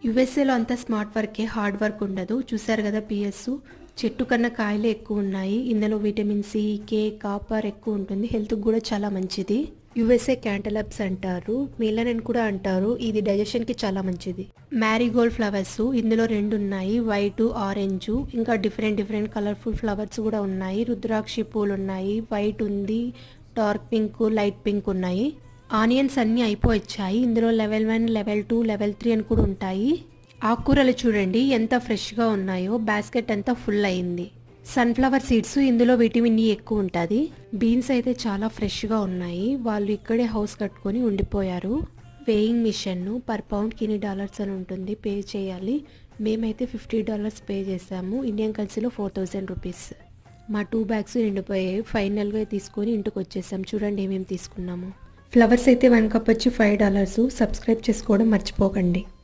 యుఎస్ఏలో అంతా స్మార్ట్ వర్కే, hard work ఉండదు. చూసారు కదా పిఎస్ చెట్టు కన్నా కాయలే ఎక్కువ ఉన్నాయి. ఇందులో విటమిన్ సి, కే, కాపర్ ఎక్కువ ఉంటుంది. హెల్త్కి కూడా చాలా మంచిది. యుఎస్ఏ క్యాంటలప్స్ అంటారు, మెలనిన్ కూడా అంటారు. ఇది డైజెషన్కి చాలా మంచిది. మ్యారీగోల్డ్ ఫ్లవర్స్ ఇందులో 2 ఉన్నాయి, వైట్, ఆరెంజ్. ఇంకా డిఫరెంట్ కలర్ఫుల్ ఫ్లవర్స్ కూడా ఉన్నాయి. రుద్రాక్షి పూలు ఉన్నాయి, వైట్ ఉంది, డార్క్ పింక్, లైట్ పింక్ ఉన్నాయి. ఆనియన్స్ అన్నీ అయిపోవచ్చాయి. ఇందులో లెవెల్ 1, లెవెల్ 2, లెవెల్ 3 అని కూడా ఉంటాయి. ఆకుకూరలు చూడండి ఎంత ఫ్రెష్గా ఉన్నాయో. బాస్కెట్ అంతా ఫుల్ అయింది. సన్ఫ్లవర్ సీడ్స్ ఇందులో విటమిన్ ఈ ఎక్కువ ఉంటుంది. బీన్స్ అయితే చాలా ఫ్రెష్గా ఉన్నాయి. వాళ్ళు ఇక్కడే హౌస్ కట్టుకొని ఉండిపోయారు. వేయింగ్ మిషన్ పర్ పౌండ్కి ఇన్ని డాలర్స్ అని ఉంటుంది, పే చేయాలి. మేమైతే $50 పే చేసాము. ఇండియన్ కరెన్సీలో 4000 రూపీస్. మా 2 బ్యాగ్స్ నిండిపోయాయి. ఫైనల్గా తీసుకొని ఇంటికి వచ్చేసాం. చూడండి ఏమేమి తీసుకున్నాము. ఫ్లవర్స్ అయితే 1 కప్ వచ్చి $5. సబ్స్క్రైబ్ చేసుకోవడం మర్చిపోకండి.